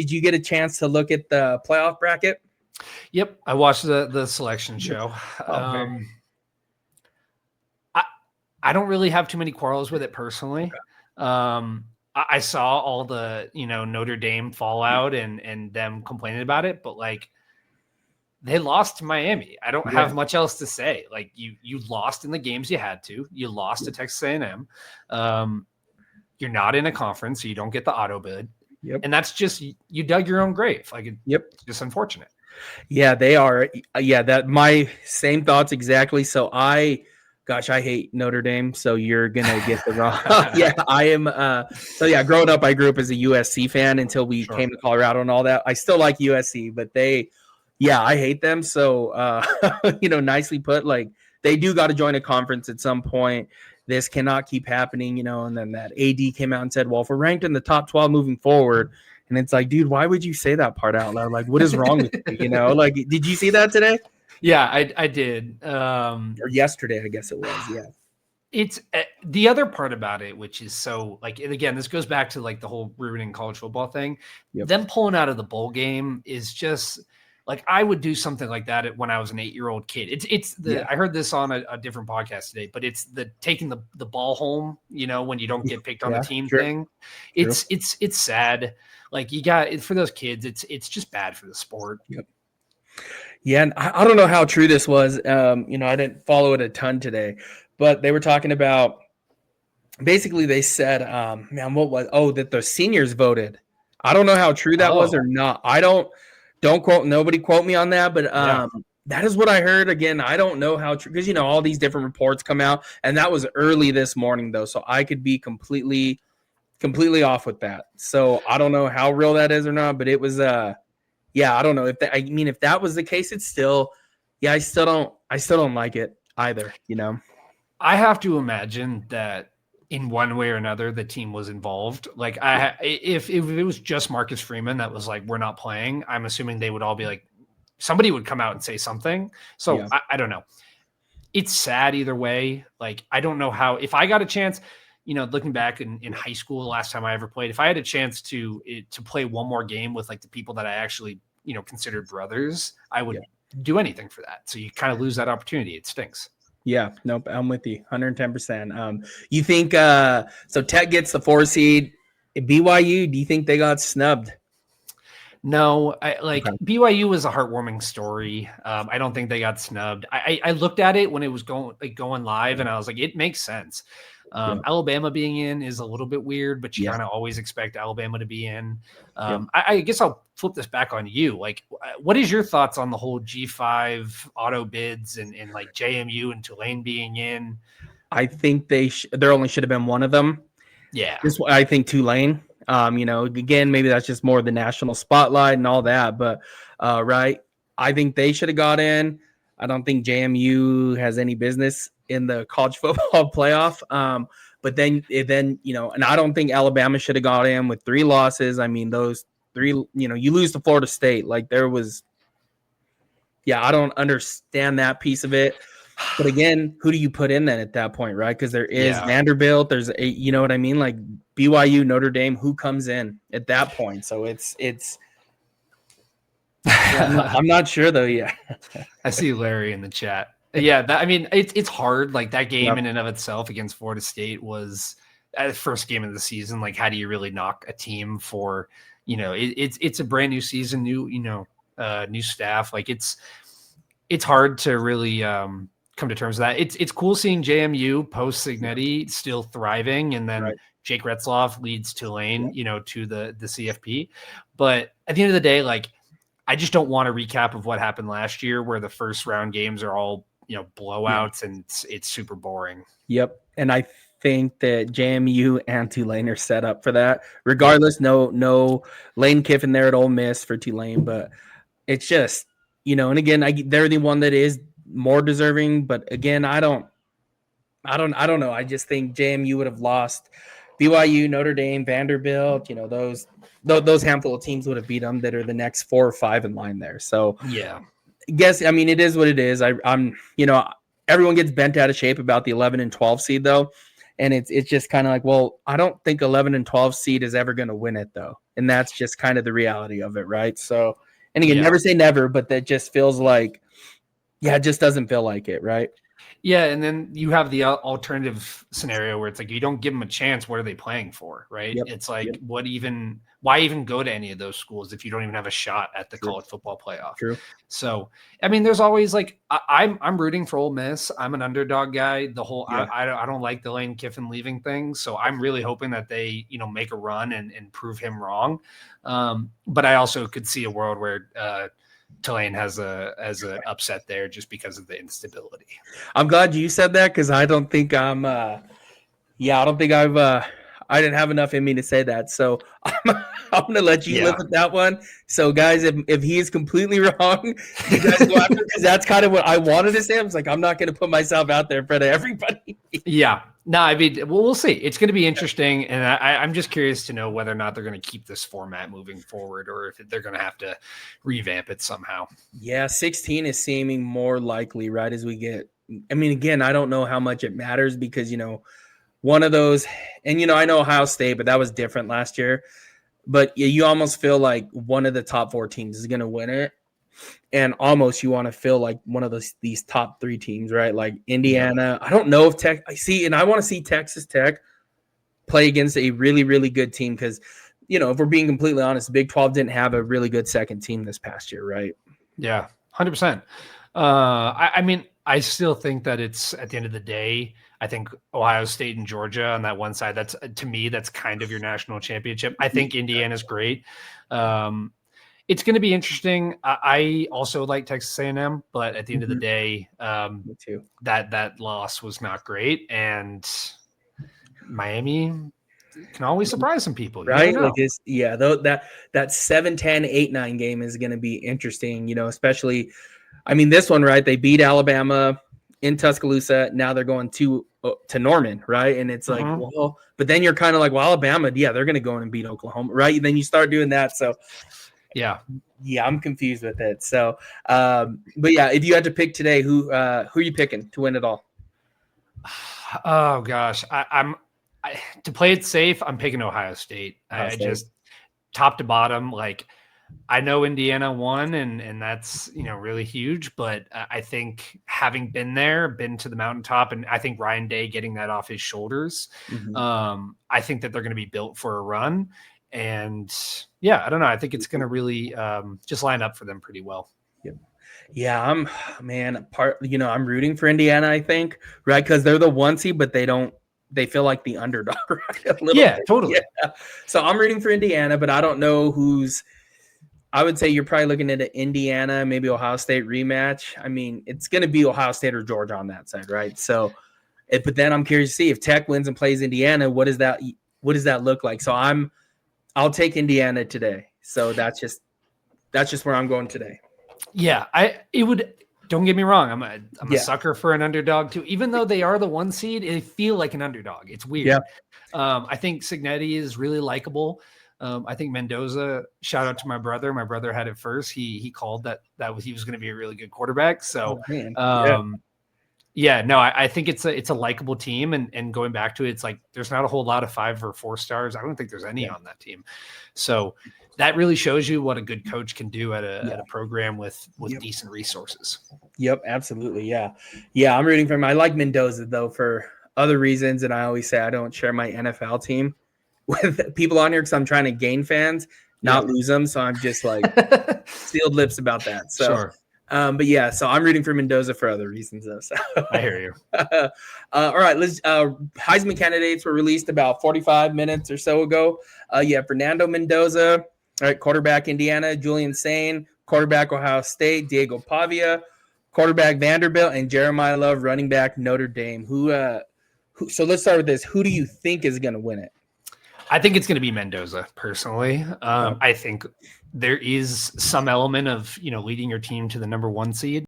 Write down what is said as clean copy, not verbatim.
Did you get a chance to look at the playoff bracket? Yep, I watched the selection show. I don't really have too many quarrels with it personally. I saw all the Notre Dame fallout and them complaining about it, but like they lost to Miami. I don't have much else to say. Like you lost in the games you had to. You lost to Texas A&M. You're not in a conference, so you don't get the auto bid. Yep. And that's just you dug your own grave. Like it's just unfortunate. Yeah, they are. Yeah, that my same thoughts exactly. So I hate Notre Dame. So you're gonna get the wrong. Yeah, I am. So yeah, growing up, I grew up as a USC fan until we came to Colorado and all that. I still like USC, but I hate them. So nicely put. Like they do got to join a conference at some point. This cannot keep happening, and then that AD came out and said, well, if we're ranked in the top 12 moving forward, and it's like, dude, why would you say that part out loud? Like, what is wrong with you? Like, did you see that today? Yeah, I did. Or yesterday, I guess it was. Yeah. It's the other part about it, which is so like, and again, this goes back to like the whole ruining college football thing. Yep. Them pulling out of the bowl game is just like, I would do something like that when I was an 8-year-old kid. I heard this on a different podcast today, but it's the taking the ball home, when you don't get picked on the team thing. It's sad. Like you got for those kids, it's just bad for the sport. Yep. Yeah. And I don't know how true this was. I didn't follow it a ton today, but they were talking about, basically they said, that the seniors voted. I don't know how true that was or not. Nobody quote me on that, but that is what I heard. Again, I don't know how true, because all these different reports come out, and that was early this morning though, so I could be completely off with that. So I don't know how real that is or not, but it was I don't know if that was the case. It's still, I still don't like it either. I have to imagine that in one way or another, the team was involved. Like if it was just Marcus Freeman that was like, we're not playing, I'm assuming they would all be like, somebody would come out and say something. So I don't know. It's sad either way. Like, I don't know how, if I got a chance, looking back in high school, the last time I ever played, if I had a chance to play one more game with like the people that I actually, considered brothers, I would do anything for that. So you kind of lose that opportunity. It stinks. Yeah, nope, I'm with you 110%. You think so Tech gets the 4 seed. BYU, do you think they got snubbed? No, BYU was a heartwarming story. I don't think they got snubbed. I looked at it when it was going live, and I was like, it makes sense. Alabama being in is a little bit weird, but you kind of always expect Alabama to be in. I guess I'll flip this back on you. Like, what is your thoughts on the whole G5 auto bids and like JMU and Tulane being in? I think there only should have been one of them. Yeah. I think Tulane. Again, maybe that's just more the national spotlight and all that, but right. I think they should have got in. I don't think JMU has any business in the college football playoff. But then, and I don't think Alabama should have got in with 3 losses. I mean, those 3, you lose to Florida State. Like there was, I don't understand that piece of it. But again, who do you put in then at that point, right? Because there is Vanderbilt. There's you know what I mean? Like BYU, Notre Dame, who comes in at that point? So it's I'm not sure though. Yeah. I see Larry in the chat. Yeah, it's hard. Like that game in and of itself against Florida State was the first game of the season. Like, how do you really knock a team for, it's a brand new season, new staff. Like it's hard to really come to terms with that. It's cool seeing JMU post Signetti still thriving, and then Jake Retzloff leads Tulane, to the CFP. But at the end of the day, like, I just don't want a recap of what happened last year, where the first round games are all blowouts and it's super boring. Yep. And I think that JMU and Tulane are set up for that. Regardless, no Lane Kiffin there at Ole Miss for Tulane, but it's just, and again, they're the one that is more deserving. But again, I don't know. I just think JMU would have lost. BYU, Notre Dame, Vanderbilt, those handful of teams would have beat them that are the next 4 or 5 in line there. So it is what it is. I'm everyone gets bent out of shape about the 11 and 12 seed though. And it's just kind of like, well, I don't think 11 and 12 seed is ever going to win it though. And that's just kind of the reality of it. Right. So, and again, never say never, but that just feels like, yeah, it just doesn't feel like it. Right. Yeah, and then you have the alternative scenario where it's like you don't give them a chance. What are they playing for, right? Yep. It's like, why even go to any of those schools if you don't even have a shot at the college football playoff? True. So, I mean, there's always like I'm rooting for Ole Miss. I'm an underdog guy. The whole I don't like the Lane Kiffin leaving thing. So I'm really hoping that they make a run and prove him wrong. But I also could see a world where Tulane has a upset there just because of the instability. I'm glad you said that because I don't think I don't think I didn't have enough in me to say that. So I'm gonna let you live with that one. So guys, if he is completely wrong, you guys go after because that's kind of what I wanted to say. I was like, I'm not gonna put myself out there in front of everybody. Yeah. No, I mean, we'll see. It's going to be interesting, and I'm just curious to know whether or not they're going to keep this format moving forward, or if they're going to have to revamp it somehow. Yeah, 16 is seeming more likely, right? As we get, I mean, again, I don't know how much it matters because one of those, and I know Ohio State, but that was different last year. But you almost feel like one of the top 4 teams is going to win it. And almost you want to feel like one of these top 3 teams, right? Like Indiana. I don't know if and I want to see Texas Tech play against a really, really good team because, if we're being completely honest, Big 12 didn't have a really good second team this past year, right? Yeah, 100%. I mean, I still think that it's at the end of the day, I think Ohio State and Georgia on that one side, to me, that's kind of your national championship. I think Indiana's great. It's going to be interesting. I also like Texas A&M, but at the end of the day, me too. That loss was not great, and Miami can always surprise some people, right? Like that 7-10, 8-9 game is going to be interesting. Especially, I mean, this one, right? They beat Alabama in Tuscaloosa. Now they're going to Norman, right? And it's like, well, but then you're kind of like, well, Alabama, yeah, they're going to go in and beat Oklahoma, right? Then you start doing that, so. Yeah, I'm confused with it. So, but yeah, if you had to pick today, who are you picking to win it all? Oh gosh, to play it safe, I'm picking Ohio State. I just top to bottom, like I know Indiana won, and that's really huge. But I think having been to the mountaintop, and I think Ryan Day getting that off his shoulders, I think that they're going to be built for a run. And yeah, I don't know. I think it's going to really just line up for them pretty well. Yeah, I'm rooting for Indiana, I think, right? Because they're the 1 seed, but they feel like the underdog, right? Bit. Totally. Yeah. So I'm rooting for Indiana, but I don't know I would say you're probably looking at an Indiana, maybe Ohio State rematch. I mean, it's going to be Ohio State or Georgia on that side, right? So, but then I'm curious to see if Tech wins and plays Indiana, what does that look like? So I'll take Indiana today. So that's just where I'm going today. Yeah, don't get me wrong. I'm a sucker for an underdog too. Even though they are the 1 seed, they feel like an underdog. It's weird. Yeah. I think Cignetti is really likable. I think Mendoza, shout out to my brother. My brother had it first. He called he was going to be a really good quarterback. So, I think it's a likable team, and going back to it, it's like there's not a whole lot of 5 or 4 stars. I don't think there's any on that team. So that really shows you what a good coach can do at a program with decent resources. Yep, absolutely. Yeah. I'm rooting for him. I like Mendoza though for other reasons, and I always say I don't share my NFL team with people on here because I'm trying to gain fans, not lose them. So I'm just like sealed lips about that. So. Sure. But yeah, so I'm rooting for Mendoza for other reasons though. So. I hear you. All right, let's Heisman candidates were released about 45 minutes or so ago. Fernando Mendoza, all right, quarterback Indiana, Julian Sain, quarterback Ohio State, Diego Pavia, quarterback Vanderbilt, and Jeremiah Love, running back Notre Dame. So let's start with this. Who do you think is going to win it? I think it's going to be Mendoza personally. I think there is some element of, leading your team to the number 1 seed.